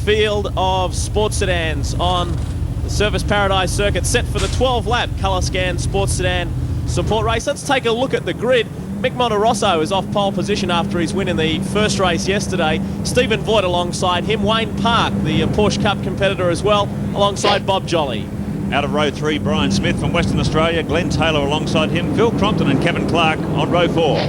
field of sports sedans on the Surface Paradise circuit, set for the 12-lap colour scan sports sedan support race. Let's take a look at the grid. Mick Monterosso is off pole position after his win in the first race yesterday. Stephen Voigt alongside him. Wayne Park, the Porsche Cup competitor as well, alongside Bob Jolly. Out of row 3, Brian Smith from Western Australia, Glenn Taylor alongside him, Phil Crompton and Kevin Clark on row 4.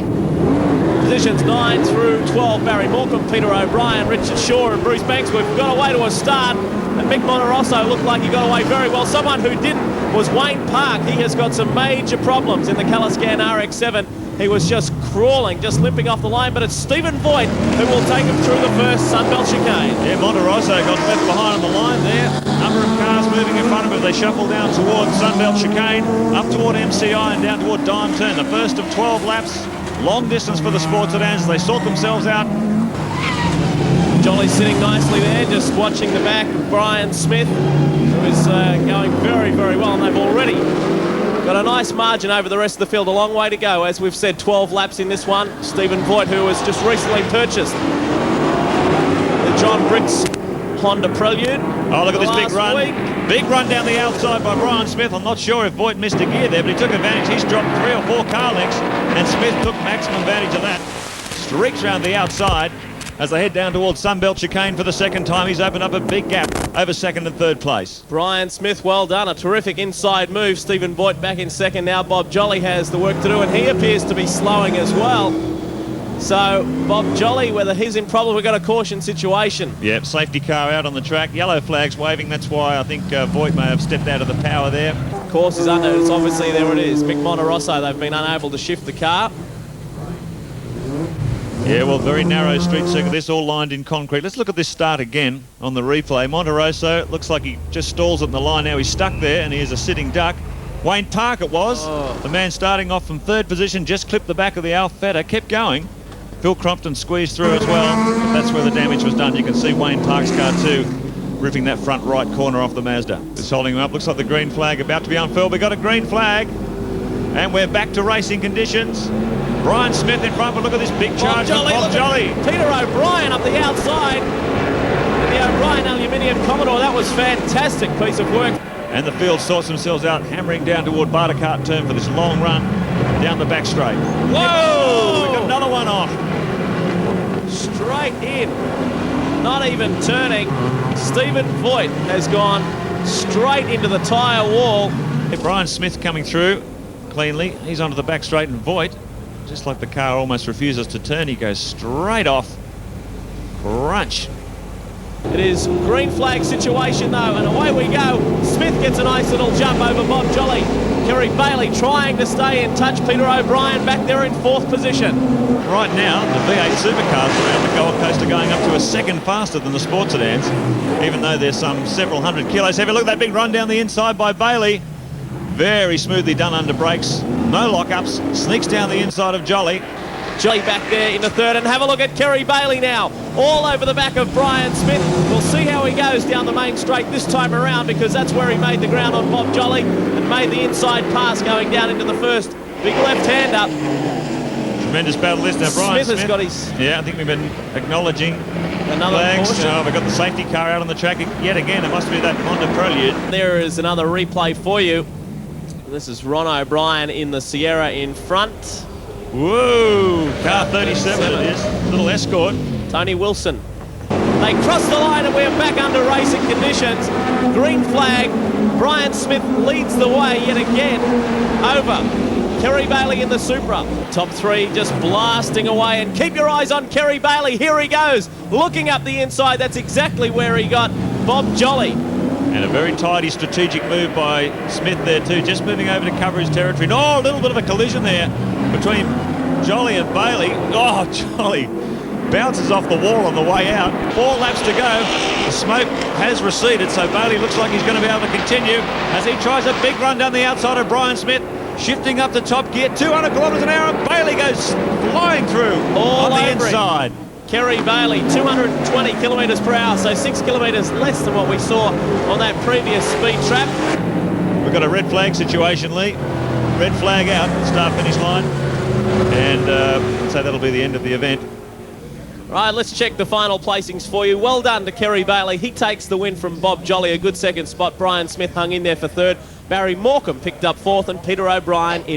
Positions 9 through 12, Barry Morecambe, Peter O'Brien, Richard Shaw and Bruce Banks. We've got away to a start, and Mick Monterosso looked like he got away very well. Someone who didn't was Wayne Park. He has got some major problems in the Colorscan RX-7. He was just crawling, just limping off the line, but it's Stephen Voigt who will take him through the first Sunbelt chicane. Yeah, Monterosso got left behind on the line there. Number of cars moving in front of him. They shuffle down towards Sunbelt chicane, up toward MCI and down toward Dime Turn. The first of 12 laps, long distance for the sports sedans. They sort themselves out. Jolly sitting nicely there, just watching the back of Brian Smith, who is going very, very well, and they've already got a nice margin over the rest of the field. A long way to go. As we've said, 12 laps in this one. Stephen Voigt, who has just recently purchased the John Briggs Honda Prelude. Oh, look at this big run. Big run down the outside by Brian Smith. I'm not sure if Voigt missed a gear there, but he took advantage. He's dropped 3 or 4 car lengths, and Smith took maximum advantage of that. Streaks round the outside as they head down towards Sunbelt chicane for the second time. He's opened up a big gap over second and third place. Brian Smith, well done. A terrific inside move. Stephen Voigt back in second now. Bob Jolly has the work to do, and he appears to be slowing as well. So Bob Jolly, whether he's in problem, we've got a caution situation. Yep, safety car out on the track. Yellow flag's waving. That's why I think Voigt may have stepped out of the power there. Course is under. It's obviously, there it is. Mick Monterosso, they've been unable to shift the car. Yeah, well, very narrow street circuit. This all lined in concrete. Let's look at this start again on the replay. Monterosso looks like he just stalls at the line now. He's stuck there, and he is a sitting duck. Wayne Park it was. The man starting off from third position, just clipped the back of the Alfetta, kept going. Phil Crompton squeezed through as well. That's where the damage was done. You can see Wayne Park's car too, ripping that front right corner off the Mazda. It's holding him up. Looks like the green flag about to be unfurled. We got a green flag, and we're back to racing conditions. Brian Smith in front, but look at this big charge from Bob Jolly. Peter O'Brien up the outside. And the O'Brien aluminium Commodore, that was fantastic piece of work. And the field sorts themselves out, hammering down toward Bartercart turn for this long run down the back straight. Whoa! We got another one off. Straight in. Not even turning. Stephen Voigt has gone straight into the tyre wall. Brian Smith coming through cleanly. He's onto the back straight, and Voigt, just like the car almost refuses to turn, he goes straight off. Crunch. It is green flag situation though, and away we go. Smith gets a nice little jump over Bob Jolly. Kerry Bailey trying to stay in touch. Peter O'Brien back there in fourth position. Right now, the V8 supercars around the Gold Coast are going up to a second faster than the sports sedans, even though they're some several hundred kilos heavy. Look at that big run down the inside by Bailey. Very smoothly done under brakes. No lockups. Sneaks down the inside of Jolly. Jolly back there into third, and have a look at Kerry Bailey now. All over the back of Brian Smith. We'll see how he goes down the main straight this time around, because that's where he made the ground on Bob Jolly and made the inside pass going down into the first. Big left-hander. Tremendous battle this now. Brian Smith has got his... Yeah, I think we've been acknowledging another flags. caution. We've got the safety car out on the track yet again. It must be that Honda Prelude. There is another replay for you. This is Ron O'Brien in the Sierra in front. Whoa, car 37 it is. Little Escort. Tony Wilson. They cross the line, and we're back under racing conditions. Green flag. Brian Smith leads the way yet again over Kerry Bailey in the Supra. Top three just blasting away, and keep your eyes on Kerry Bailey. Here he goes, looking up the inside. That's exactly where he got Bob Jolly. And a very tidy strategic move by Smith there too, just moving over to cover his territory. Oh, a little bit of a collision there between Jolly and Bailey. Oh, Jolly bounces off the wall on the way out. 4 laps to go. The smoke has receded, so Bailey looks like he's going to be able to continue as he tries a big run down the outside of Brian Smith, shifting up to top gear, 200 kilometres an hour, and Bailey goes flying through all on the inside. Kerry Bailey, 220 kilometres per hour, so 6 kilometres less than what we saw on that previous speed trap. We've got a red flag situation, Lee. Red flag out, start-finish line. And so that'll be the end of the event. Right, let's check the final placings for you. Well done to Kerry Bailey. He takes the win from Bob Jolly. A good second spot. Brian Smith hung in there for third. Barry Morecambe picked up fourth, and Peter O'Brien in